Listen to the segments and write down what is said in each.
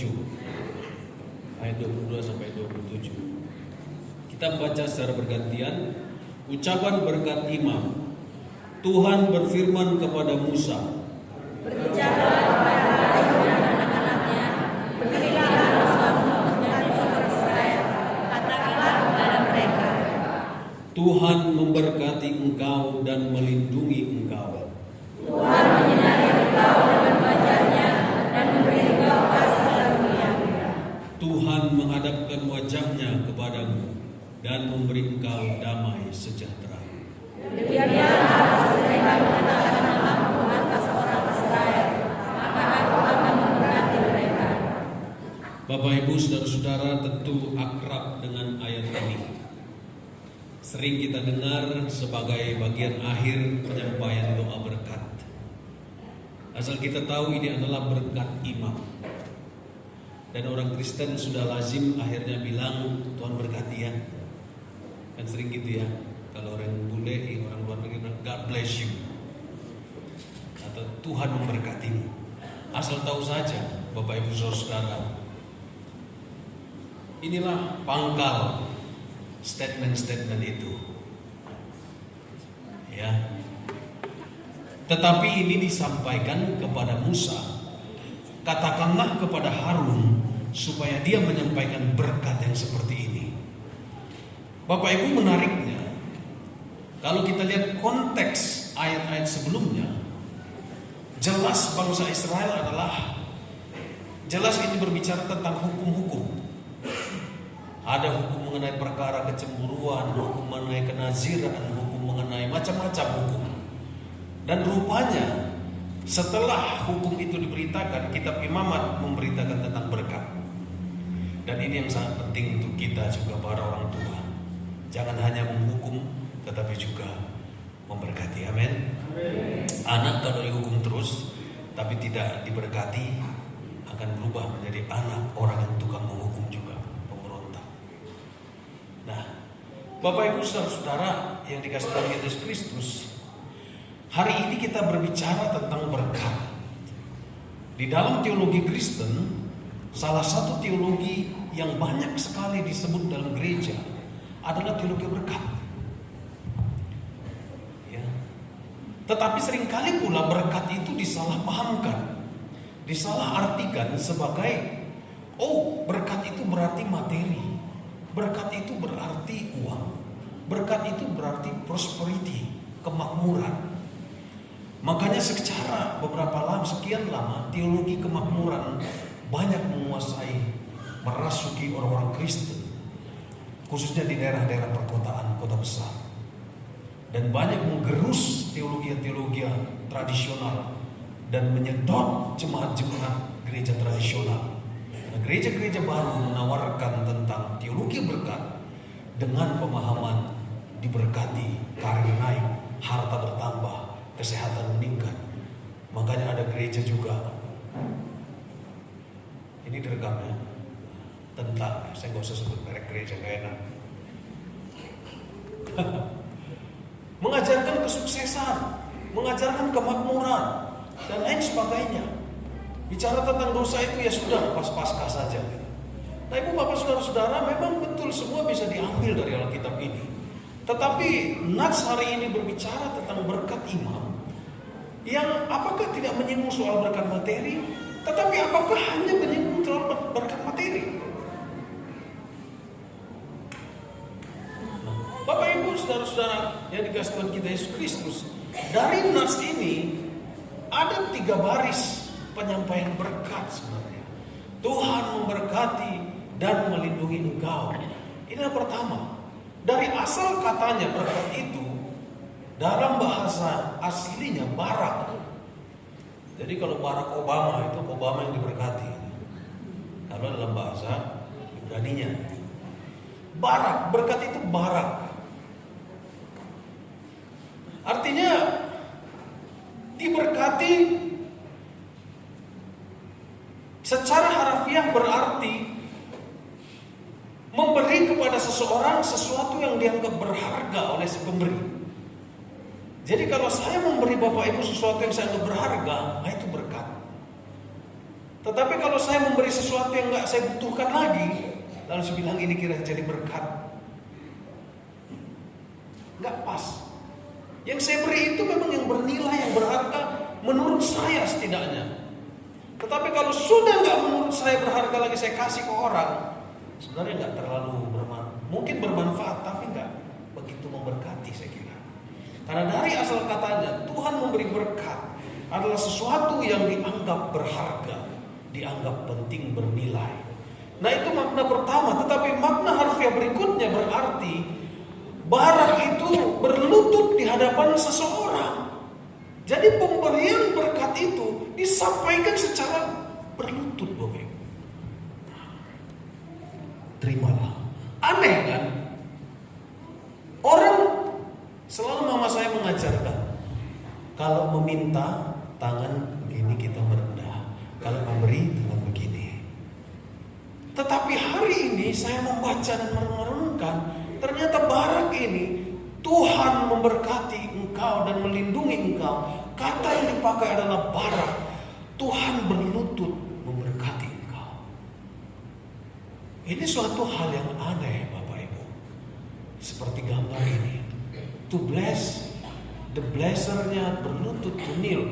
27. Ayat 22 sampai 27. Kita baca secara bergantian. Ucapan berkat imam. Tuhan berfirman kepada Musa, berbicara kepada Harun dan anak-anaknya, berilah suatu dan Israel, katakanlah kepada mereka, Tuhan memberkati engkau dan melindungi engkau. Tuhan menyinari engkau dengan wajahnya dan memberi engkau kasih karunia. Tuhan menghadapkan wajahnya kepadamu dan memberi engkau damai sejahtera. Demikianlah mereka mengenalkan namamu atas orang Israel, maka aku akan memberkati mereka. Bapak Ibu saudara-saudara tentu akrab dengan ayat ini. Sering kita dengar sebagai bagian akhir penyampaian doa berkat. Asal kita tahu ini adalah berkat imam. Dan orang Kristen sudah lazim akhirnya bilang Tuhan berkati ya. Kan sering gitu ya. Kalau orang bule, orang luar negeri bilang God bless you. Atau Tuhan memberkatimu. Asal tahu saja Bapak Ibu saudara-saudara. Inilah pangkal statement-statement itu. Ya. Tetapi ini disampaikan kepada Musa. Katakanlah kepada Harun supaya dia menyampaikan berkat yang seperti ini. Bapak Ibu menariknya, kalau kita lihat konteks ayat-ayat sebelumnya, jelas bangsa Israel jelas ini berbicara tentang hukum-hukum. Ada hukum mengenai perkara kecemburuan, hukum mengenai kenaziran, hukum mengenai macam-macam hukum. Dan rupanya setelah hukum itu diberitakan, kitab Imamat memberitakan tentang berkat. Dan ini yang sangat penting untuk kita juga para orang tua. Jangan hanya menghukum, tetapi juga memberkati. Amin. Anak kalau dihukum terus, tapi tidak diberkati, akan berubah menjadi anak orang yang tukang menghukum juga, pemberontak. Nah, Bapak Ibu saudara yang dikasih Tuhan Yesus Kristus, hari ini kita berbicara tentang berkat. Di dalam teologi Kristen, salah satu teologi yang banyak sekali disebut dalam gereja adalah teologi berkat. Ya. Tetapi seringkali pula berkat itu disalahpahamkan, disalahartikan sebagai berkat itu berarti materi, berkat itu berarti uang, berkat itu berarti prosperity, kemakmuran. Makanya secara sekian lama teologi kemakmuran banyak menguasai, merasuki orang-orang Kristen, khususnya di daerah-daerah perkotaan, kota besar, dan banyak menggerus teologi tradisional dan menyedot jemaat-jemaat gereja tradisional. Nah, gereja-gereja baru menawarkan tentang teologi berkat dengan pemahaman diberkati, karir naik, harta bertambah, kesehatan meningkat. Makanya ada gereja juga, ini direkamnya, tentang, saya gak usah sebut merek gereja, gak enak. Mengajarkan kesuksesan, mengajarkan kemakmuran, dan lain sebagainya. Bicara tentang dosa itu ya sudah, pas-pasca saja. Nah Ibu Bapak Saudara-saudara, memang betul semua bisa diambil dari Alkitab ini. Tetapi Nats hari ini berbicara tentang berkat imam, yang apakah tidak menyinggung soal berkat materi, tetapi apakah hanya menyinggung soal berkat materi. Bapak Ibu saudara-saudara yang dikasih Tuhan kita Yesus Kristus, dari Nats ini ada 3 baris penyampaian berkat sebenarnya. Tuhan memberkati dan melindungi engkau. Ini yang pertama. Dari asal katanya berkat itu dalam bahasa aslinya barak. Jadi kalau Barack Obama itu Obama yang diberkati. Kalau dalam bahasa Ibraninya barak, berkat itu barak. Artinya diberkati secara harafiah berarti memberi kepada seseorang sesuatu yang dianggap berharga oleh si pemberi. Jadi kalau saya memberi Bapak Ibu sesuatu yang saya anggap berharga, nah itu berkat. Tetapi kalau saya memberi sesuatu yang nggak saya butuhkan lagi, lalu saya bilang ini kira jadi berkat, nggak pas. Yang saya beri itu memang yang bernilai, yang berharga menurut saya setidaknya. Tetapi kalau sudah nggak menurut saya berharga lagi saya kasih ke orang, sebenarnya nggak terlalu mungkin bermanfaat, tapi nggak begitu memberkati saya kira. Karena dari asal katanya Tuhan memberi berkat adalah sesuatu yang dianggap berharga, dianggap penting, bernilai. Nah itu makna pertama. Tetapi makna harfiah berikutnya berarti barang itu berlutut di hadapan seseorang. Jadi pemberian berkat itu disampaikan secara berlutut, Bapak Ibu. Terimalah. Aneh kan? Orang selalu mama saya mengajarkan, kalau meminta tangan begini kita merendah, kalau memberi tangan begini. Tetapi hari ini saya membaca dan merenungkan, ternyata barang ini Tuhan memberkati engkau dan melindungi engkau. Kata yang dipakai adalah barak. Tuhan berlutut memberkati engkau. Ini suatu hal yang aneh, Bapak Ibu. Seperti gambar ini. To bless, the blessernya berlutut, to kneel.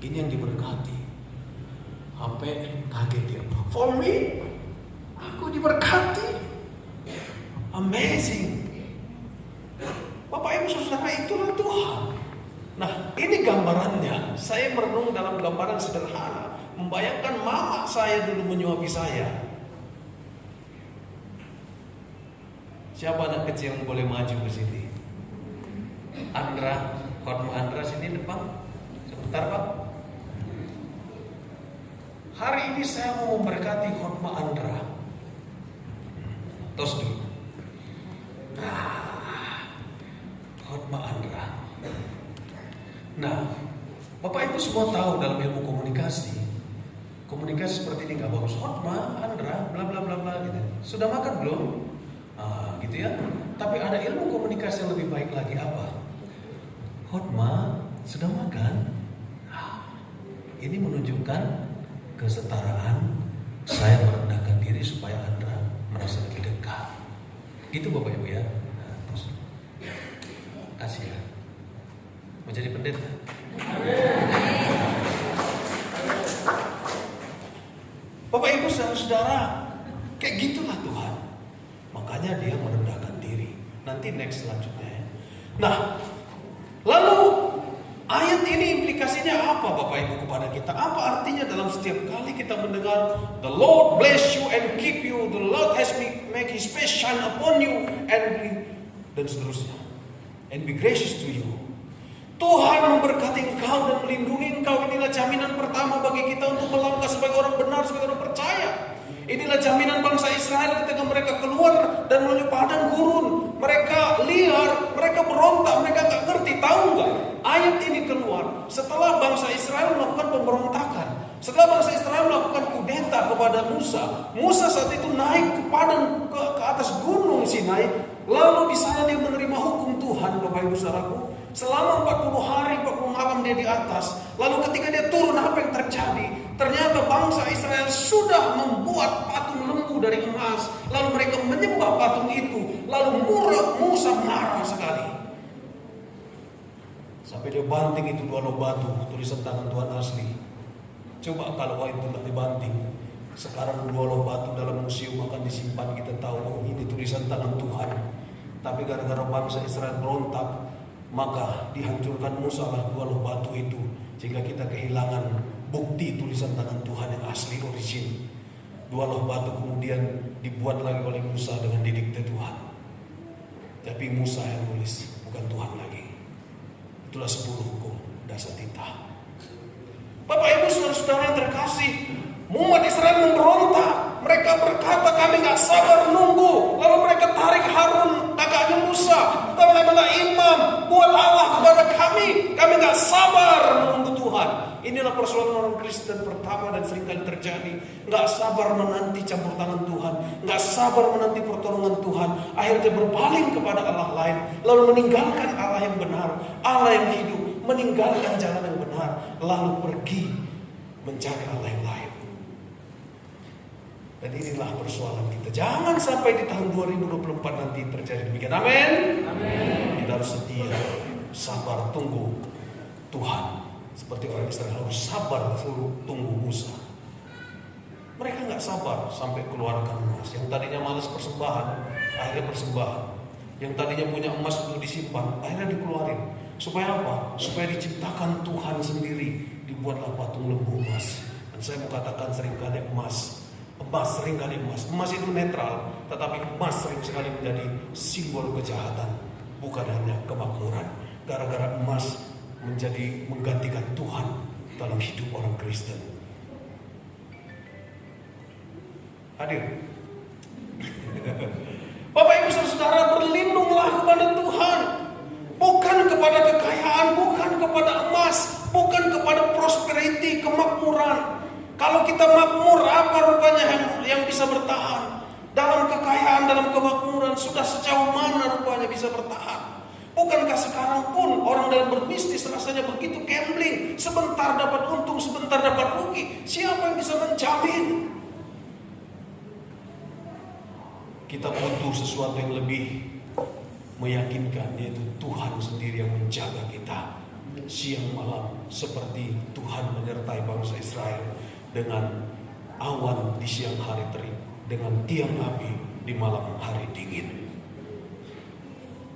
Ini yang diberkati. Sampai kaget dia. For me, aku diberkati. Amazing. Bapak Ibu Saudara, itulah Tuhan. Nah, ini gambarannya. Saya merenung dalam gambaran sederhana, membayangkan mama saya dulu menyuapi saya. Siapa anak kecil yang boleh maju ke sini? Andra, Khotma Andra sini depan. Sebentar, Pak. Hari ini saya mau memberkati Khotma Andra. Tos dulu. Khotma Andra. Nah, Bapak Ibu semua tahu dalam ilmu komunikasi seperti ini nggak bagus. Khotma Andra, bla bla bla bla gitu. Sudah makan belum? Gitu ya. Tapi ada ilmu komunikasi yang lebih baik lagi apa? Khotma, sudah makan? Ini menunjukkan kesetaraan. Saya merendahkan diri supaya Andra merasa lebih dekat. Gitu Bapak Ibu ya. Terus kasih ya. Mau jadi pendeta? Bapak Ibu saudara, kayak gitulah Tuhan. Makanya dia merendahkan diri. Nanti next selanjutnya ya. Nah, lalu ayat ini implikasinya apa Bapak Ibu kepada kita? Apa artinya dalam setiap kali kita mendengar the Lord bless you and keep you, the Lord has make his face shine upon you dan seterusnya, and be gracious to you. Tuhan memberkati engkau dan melindungi engkau. Inilah jaminan pertama bagi kita untuk melangkah sebagai orang benar, sebagai orang percaya. Inilah jaminan bangsa Israel ketika mereka keluar dan menuju padang gurun. Mereka liar, mereka berontak, mereka gak ngerti. Tahu gak? Ayat ini keluar setelah bangsa Israel melakukan pemberontakan. Setelah bangsa Israel melakukan kudeta kepada Musa. Musa saat itu naik ke padang ke atas gunung Sinai. Lalu di sana dia menerima hukum Tuhan, Bapak Ibu Saudaraku. Selama 40 hari, 40 malam dia di atas. Lalu ketika dia turun, apa yang terjadi? Ternyata bangsa Israel sudah membuat patung lembu dari emas. Lalu mereka menyembah patung itu. Lalu Musa marah sekali. Sampai dia banting itu 2 loh batu, tulisan tangan Tuhan asli. Coba kalau itu tidak dibanting. Sekarang 2 loh batu dalam museum akan disimpan, kita tahu oh ini tulisan tangan Tuhan. Tapi gara-gara bangsa Israel berontak, maka dihancurkan Musa lah 2 loh batu itu, sehingga kita kehilangan bukti tulisan tangan Tuhan yang asli origin. 2 loh batu kemudian dibuat lagi oleh Musa dengan didikte Tuhan. Tapi Musa yang nulis, bukan Tuhan lagi. Itulah 10 hukum dasar titah. Bapak Ibu saudara-saudara yang terkasih, umat Israel memberontak. Mereka berkata kami gak sabar nunggu. Lalu mereka tarik Harun, kakaknya Musa. Kau adalah imam, buat Allah kepada kami. Kami gak sabar menunggu Tuhan. Inilah persoalan orang Kristen pertama dan seringkali terjadi. Gak sabar menanti campur tangan Tuhan. Gak sabar menanti pertolongan Tuhan. Akhirnya berpaling kepada Allah lain. Lalu meninggalkan Allah yang benar, Allah yang hidup. Meninggalkan jalan yang benar. Lalu pergi mencari Allah yang lain. Dan inilah persoalan kita. Jangan sampai di tahun 2024 nanti terjadi demikian. Amin. Kita harus setia, sabar, tunggu Tuhan. Seperti orang Israel harus sabar tunggu Musa. Mereka nggak sabar sampai keluarkan emas. Yang tadinya malas persembahan, akhirnya persembahan. Yang tadinya punya emas untuk disimpan, akhirnya dikeluarin. Supaya apa? Supaya diciptakan Tuhan sendiri. Dibuatlah patung lembu emas. Dan saya mau katakan seringkali emas seringkali emas itu netral, tetapi emas sering sekali menjadi simbol kejahatan, bukan hanya kemakmuran. Gara-gara emas menjadi menggantikan Tuhan dalam hidup orang Kristen. Hadir. Bapak Ibu Saudara, berlindunglah kepada Tuhan, bukan kepada kekayaan, bukan kepada emas, bukan kepada prosperity, kemakmuran. Kalau kita makmur, apa rupanya yang bisa bertahan? Dalam kekayaan, dalam kemakmuran, sudah sejauh mana rupanya bisa bertahan? Bukankah sekarang pun orang dalam berbisnis rasanya begitu gambling, sebentar dapat untung, sebentar dapat rugi. Siapa yang bisa menjamin? Kita butuh sesuatu yang lebih meyakinkan, yaitu Tuhan sendiri yang menjaga kita siang malam, seperti Tuhan menyertai bangsa Israel dengan awan di siang hari terik, dengan tiang api di malam hari dingin.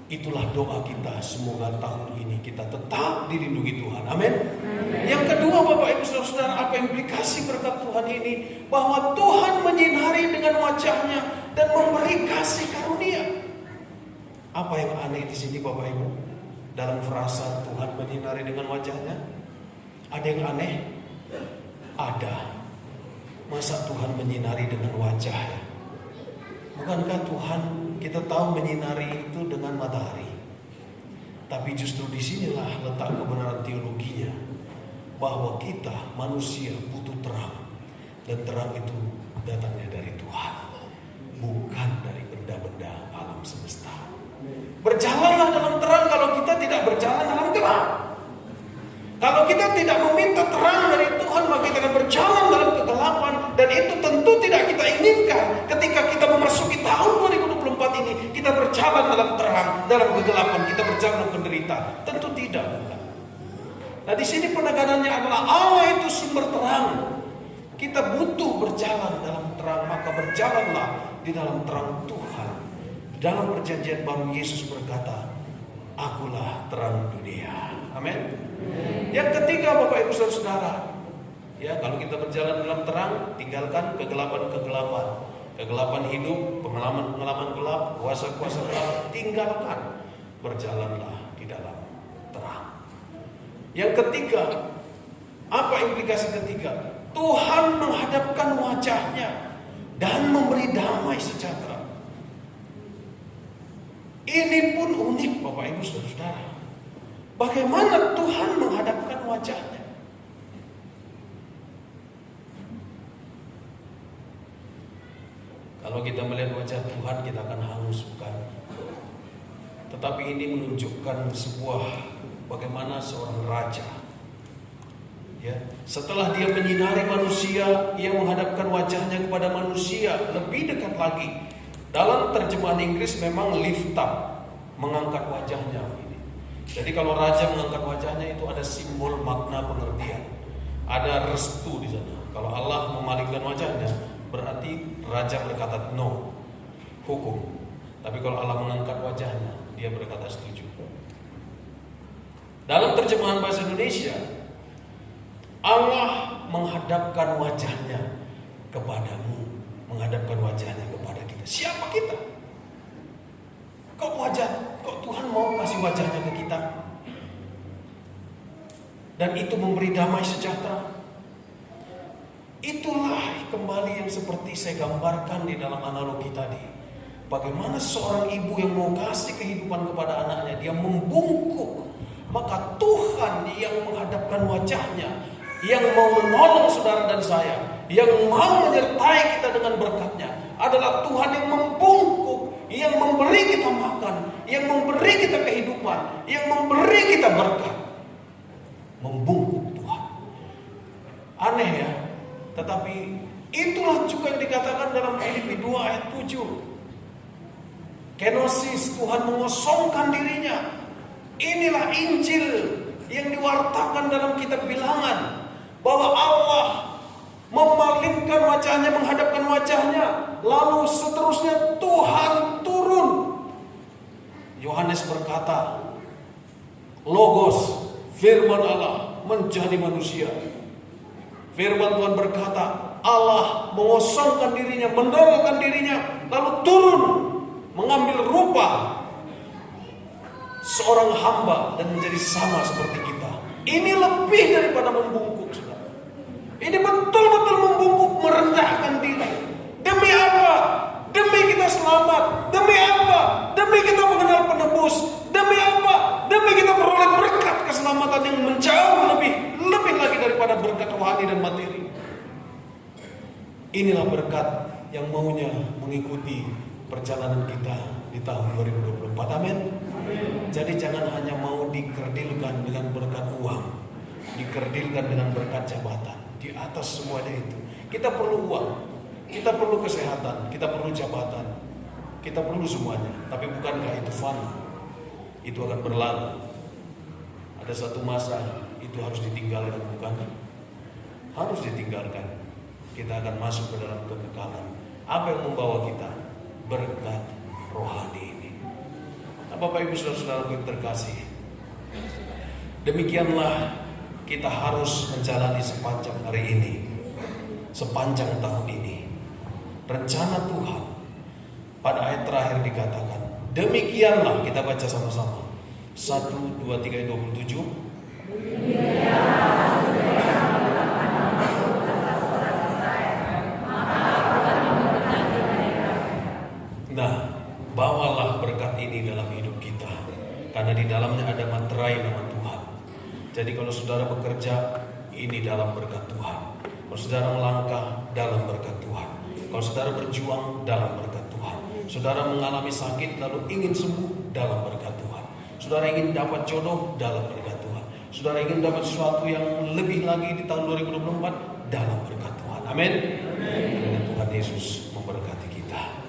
Itulah doa kita, semoga tahun ini kita tetap dilindungi Tuhan. Amin. Yang kedua, Bapak Ibu Saudara, apa implikasi berkat Tuhan ini? Bahwa Tuhan menyinari dengan wajahnya dan memberi kasih karunia. Apa yang aneh di sini, Bapak Ibu? Dalam frasa Tuhan menyinari dengan wajahnya, ada yang aneh? Ada. Masa Tuhan menyinari dengan wajah? Bukankah Tuhan, kita tahu, menyinari itu dengan matahari? Tapi justru disinilah letak kebenaran teologinya, bahwa kita manusia butuh terang, dan terang itu datangnya dari Tuhan, bukan dari benda-benda alam semesta. Berjalanlah dalam terang kalau kita tidak berjalan dalam gelap. Kalau kita tidak meminta terang dari Tuhan, maka kita akan berjalan dalam kegelapan. Dan itu tentu tidak kita inginkan. Ketika kita memasuki tahun 2024 ini, kita berjalan dalam terang, dalam kegelapan, kita berjalan dalam penderita. Tentu tidak. Nah, di sini penekanannya adalah Allah itu sumber terang. Kita butuh berjalan dalam terang, maka berjalanlah di dalam terang Tuhan. Dalam perjanjian baru Yesus berkata, "Akulah terang dunia." Amin. Yang ketiga, Bapak Ibu Saudara, ya, kalau kita berjalan dalam terang, tinggalkan kegelapan-kegelapan, kegelapan hidup, pengalaman-pengalaman gelap, kuasa-kuasa gelap, tinggalkan, berjalanlah di dalam terang. Yang ketiga, apa implikasi ketiga? Tuhan menghadapkan wajahnya dan memberi damai sejahtera. Ini pun unik, Bapak Ibu Saudara. Bagaimana Tuhan menghadapkan wajahnya? Kalau kita melihat wajah Tuhan, kita akan hangus, bukan? Tetapi ini menunjukkan bagaimana seorang raja, ya, setelah dia menyinari manusia, ia menghadapkan wajahnya kepada manusia lebih dekat lagi. Dalam terjemahan Inggris memang lift up, mengangkat wajahnya. Jadi kalau raja mengangkat wajahnya, itu ada simbol makna pengertian, ada restu di sana. Kalau Allah memalingkan wajahnya, berarti raja berkata no, hukum. Tapi kalau Allah mengangkat wajahnya, dia berkata setuju. Dalam terjemahan bahasa Indonesia, Allah menghadapkan wajahnya kepadamu, menghadapkan wajahnya kepada kita. Siapa kita? Kok Tuhan mau kasih wajahnya ke kita? Dan itu memberi damai sejahtera. Itulah kembali yang seperti saya gambarkan di dalam analogi tadi. Bagaimana seorang ibu yang mau kasih kehidupan kepada anaknya, dia membungkuk. Maka Tuhan yang menghadapkan wajahnya, yang mau menolong saudara dan saya, yang mau menyertai kita dengan berkatnya, adalah Tuhan yang membungkuk, yang memberi kita makan, yang memberi kita kehidupan, yang memberi kita berkat. Membungkuk Tuhan. Aneh ya, lagi. Itulah juga yang dikatakan dalam Filipi 2 ayat 7. Kenosis, Tuhan mengosongkan dirinya. Inilah Injil yang diwartakan dalam kitab Bilangan, bahwa Allah memalingkan wajahnya, menghadapkan wajahnya, lalu seterusnya Tuhan turun. Yohanes berkata, Logos, firman Allah menjadi manusia. Firman Tuhan berkata, Allah mengosongkan dirinya, mendongakkan dirinya, lalu turun mengambil rupa seorang hamba dan menjadi sama seperti kita. Ini lebih daripada membungkuk, saudara. Ini betul-betul membungkuk, merendahkan diri. Demi apa? Demi kita selamat. Demi apa? Demi kita mengenal penebus. Demi apa? Demi kita beroleh berkat keselamatan yang menjauh lebih lagi daripada berkat rohani dan materi. Inilah berkat yang maunya mengikuti perjalanan kita di tahun 2024. Amin. Jadi jangan hanya mau dikerdilkan dengan berkat uang, dikerdilkan dengan berkat jabatan. Di atas semuanya itu, kita perlu uang, kita perlu kesehatan, kita perlu jabatan, kita perlu semuanya. Tapi bukankah itu fana? Itu akan berlalu. Ada satu masa itu harus ditinggalkan, bukan? Harus ditinggalkan. Kita akan masuk ke dalam kekekalan. Apa yang membawa kita? Berkat rohani ini. Nah, Bapak Ibu Saudara-saudaraku yang terkasih, demikianlah kita harus menjalani sepanjang hari ini, sepanjang tahun ini. Rencana Tuhan pada ayat terakhir dikatakan, demikianlah, kita baca sama-sama. 1, 2, 3, 27. Nah, bawalah berkat ini dalam hidup kita, karena di dalamnya ada materai nama Tuhan. Jadi kalau saudara bekerja, ini dalam berkat Tuhan. Kalau saudara melangkah, dalam berkat Tuhan. Kalau saudara berjuang, dalam berkat Tuhan. Saudara mengalami sakit lalu ingin sembuh, dalam berkat Tuhan. Saudara ingin dapat jodoh, dalam berkat Tuhan. Saudara ingin dapat sesuatu yang lebih lagi di tahun 2024, dalam berkat Tuhan. Amin. Tuhan Yesus memberkati kita.